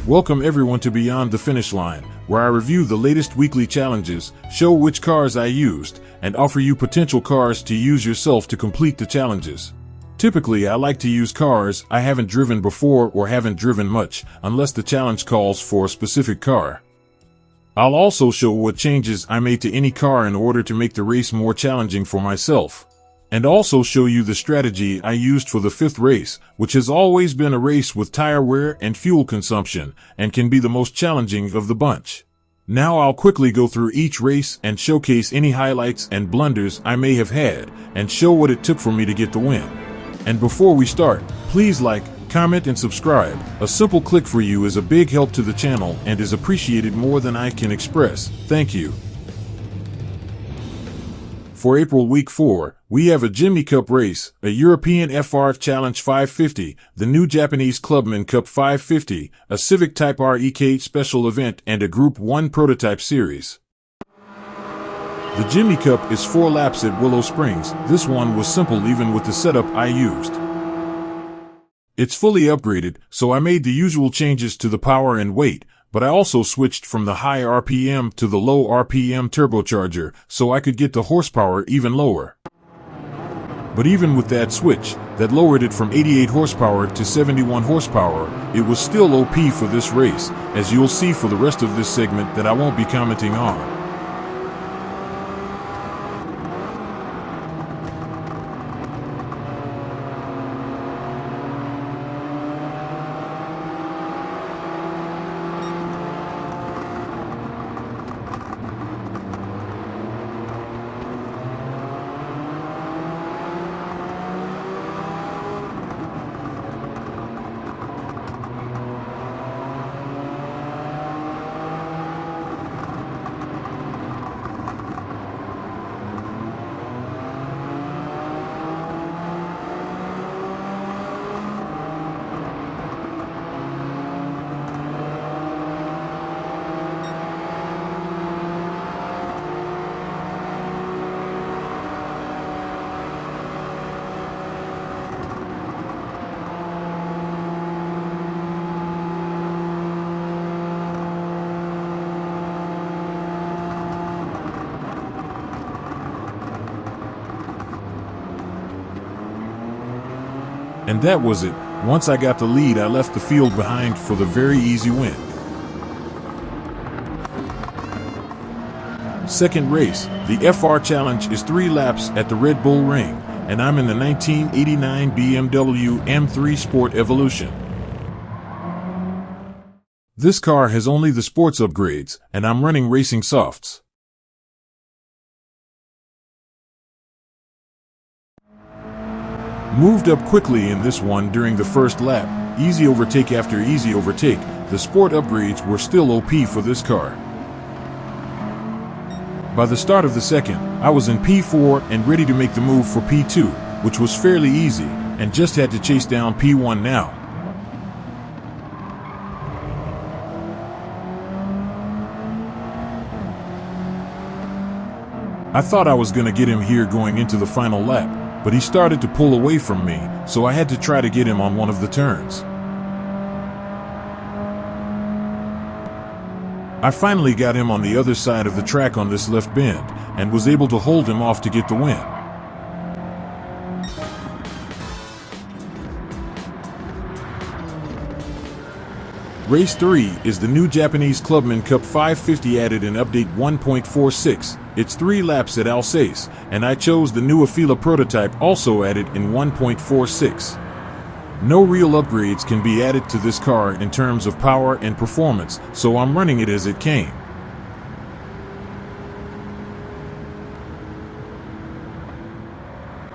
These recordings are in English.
Welcome everyone to Beyond the Finish Line, where I review the latest weekly challenges, show which cars I used, and offer you potential cars to use yourself to complete the challenges. Typically, I like to use cars I haven't driven before or haven't driven much, unless the challenge calls for a specific car. I'll also show what changes I made to any car in order to make the race more challenging for myself. And also show you the strategy I used for the fifth race, which has always been a race with tire wear and fuel consumption, and can be the most challenging of the bunch. Now I'll quickly go through each race and showcase any highlights and blunders I may have had, and show what it took for me to get the win. And before we start, please like, comment and subscribe. A simple click for you is a big help to the channel and is appreciated more than I can express. Thank you. For April Week 4, we have a Jimny Cup race, a European FR Challenge 550, the new Japanese Clubman Cup 550, a Civic Type R EK special event, and a Group 1 prototype series. The Jimny Cup is 4 laps at Willow Springs. This one was simple even with the setup I used. It's fully upgraded, so I made the usual changes to the power and weight, but I also switched from the high RPM to the low RPM turbocharger so I could get the horsepower even lower. But even with that switch, that lowered it from 88 horsepower to 71 horsepower, it was still OP for this race, as you'll see for the rest of this segment that I won't be commenting on. And that was it. Once I got the lead, I left the field behind for the very easy win. Second race, the FR Challenge is 3 laps at the Red Bull Ring, and I'm in the 1989 BMW M3 Sport Evolution. This car has only the sports upgrades, and I'm running racing softs. Moved up quickly in this one during the first lap, easy overtake after easy overtake. The sport upgrades were still OP for this car. By the start of the second, I was in P4 and ready to make the move for P2, which was fairly easy, and just had to chase down P1 now. I thought I was going to get him here going into the final lap, but he started to pull away from me, so I had to try to get him on one of the turns. I finally got him on the other side of the track on this left bend, and was able to hold him off to get the win. Race 3 is the new Japanese Clubman Cup 550 added in Update 1.46. It's 3 laps at Alsace, and I chose the new Afila prototype also added in 1.46. No real upgrades can be added to this car in terms of power and performance, so I'm running it as it came.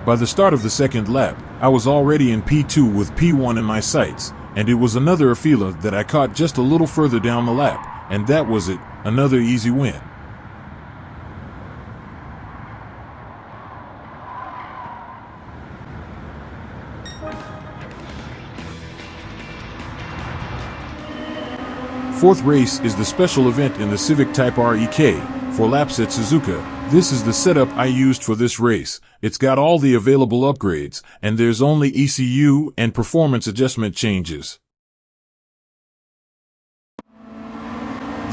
By the start of the second lap, I was already in P2 with P1 in my sights, and it was another Afila that I caught just a little further down the lap, and that was it, another easy win. Fourth race is the special event in the Civic Type R EK, 4 laps at Suzuka. This is the setup I used for this race. It's got all the available upgrades, and there's only ECU and performance adjustment changes.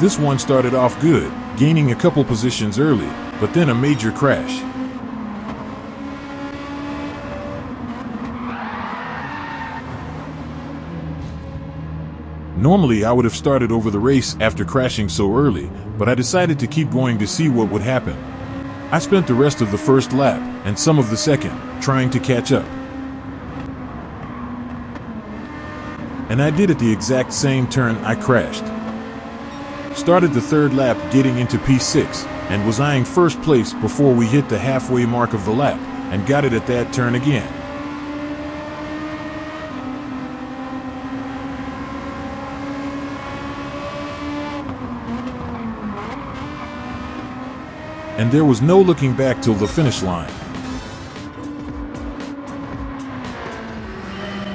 This one started off good, gaining a couple positions early, but then a major crash. Normally I would have started over the race after crashing so early, but I decided to keep going to see what would happen. I spent the rest of the first lap, and some of the second, trying to catch up. And I did at the exact same turn I crashed. Started the third lap getting into P6, and was eyeing first place before we hit the halfway mark of the lap, and got it at that turn again. And there was no looking back till the finish line.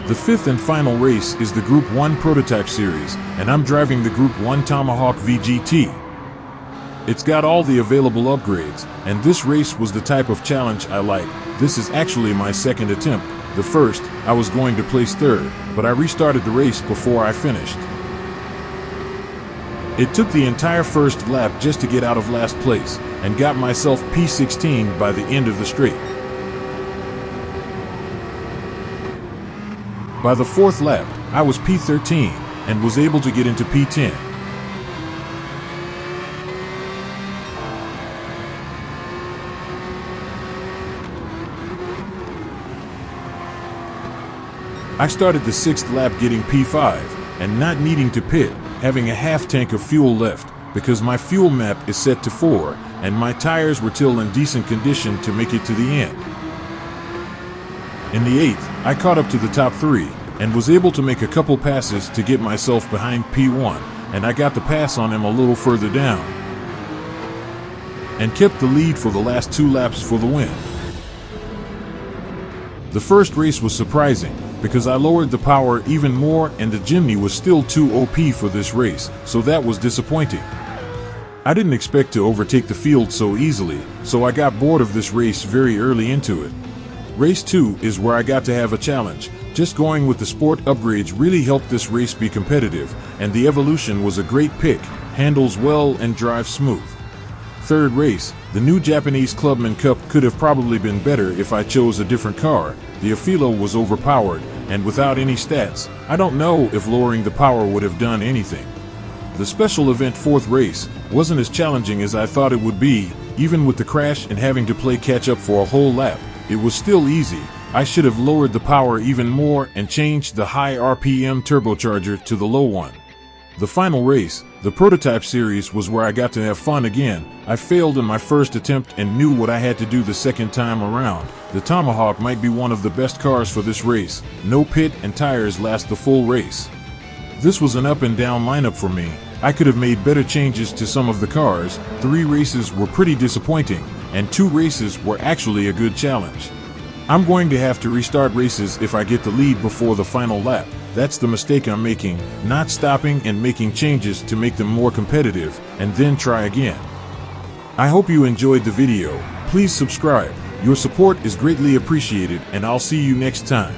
The fifth and final race is the Group 1 Prototype Series, and I'm driving the Group 1 Tomahawk VGT. It's got all the available upgrades, and this race was the type of challenge I like. This is actually my second attempt. The first, I was going to place third, but I restarted the race before I finished. It took the entire first lap just to get out of last place, and got myself P16 by the end of the straight. By the fourth lap, I was P13 and was able to get into P10. I started the sixth lap getting P5 and not needing to pit, having a half tank of fuel left because my fuel map is set to 4 and my tires were still in decent condition to make it to the end. In the eighth, I caught up to the top 3 and was able to make a couple passes to get myself behind P1, and I got the pass on him a little further down and kept the lead for the last 2 laps for the win. The first race was surprising because I lowered the power even more and the Jimny was still too OP for this race, so that was disappointing. I didn't expect to overtake the field so easily, so I got bored of this race very early into it. Race 2 is where I got to have a challenge. Just going with the sport upgrades really helped this race be competitive, and the Evolution was a great pick, handles well and drives smooth. Third race, the new Japanese Clubman Cup could have probably been better if I chose a different car. The Afilo was overpowered, and without any stats, I don't know if lowering the power would have done anything. The special event fourth race wasn't as challenging as I thought it would be, even with the crash and having to play catch up for a whole lap. It was still easy. I should have lowered the power even more and changed the high RPM turbocharger to the low one. The final race, the Prototype Series, was where I got to have fun again. I failed in my first attempt and knew what I had to do the second time around. The Tomahawk might be one of the best cars for this race. No pit and tires last the full race. This was an up and down lineup for me. I could have made better changes to some of the cars. 3 races were pretty disappointing, and 2 races were actually a good challenge. I'm going to have to restart races if I get the lead before the final lap. That's the mistake I'm making, not stopping and making changes to make them more competitive, and then try again. I hope you enjoyed the video. Please subscribe. Your support is greatly appreciated, and I'll see you next time.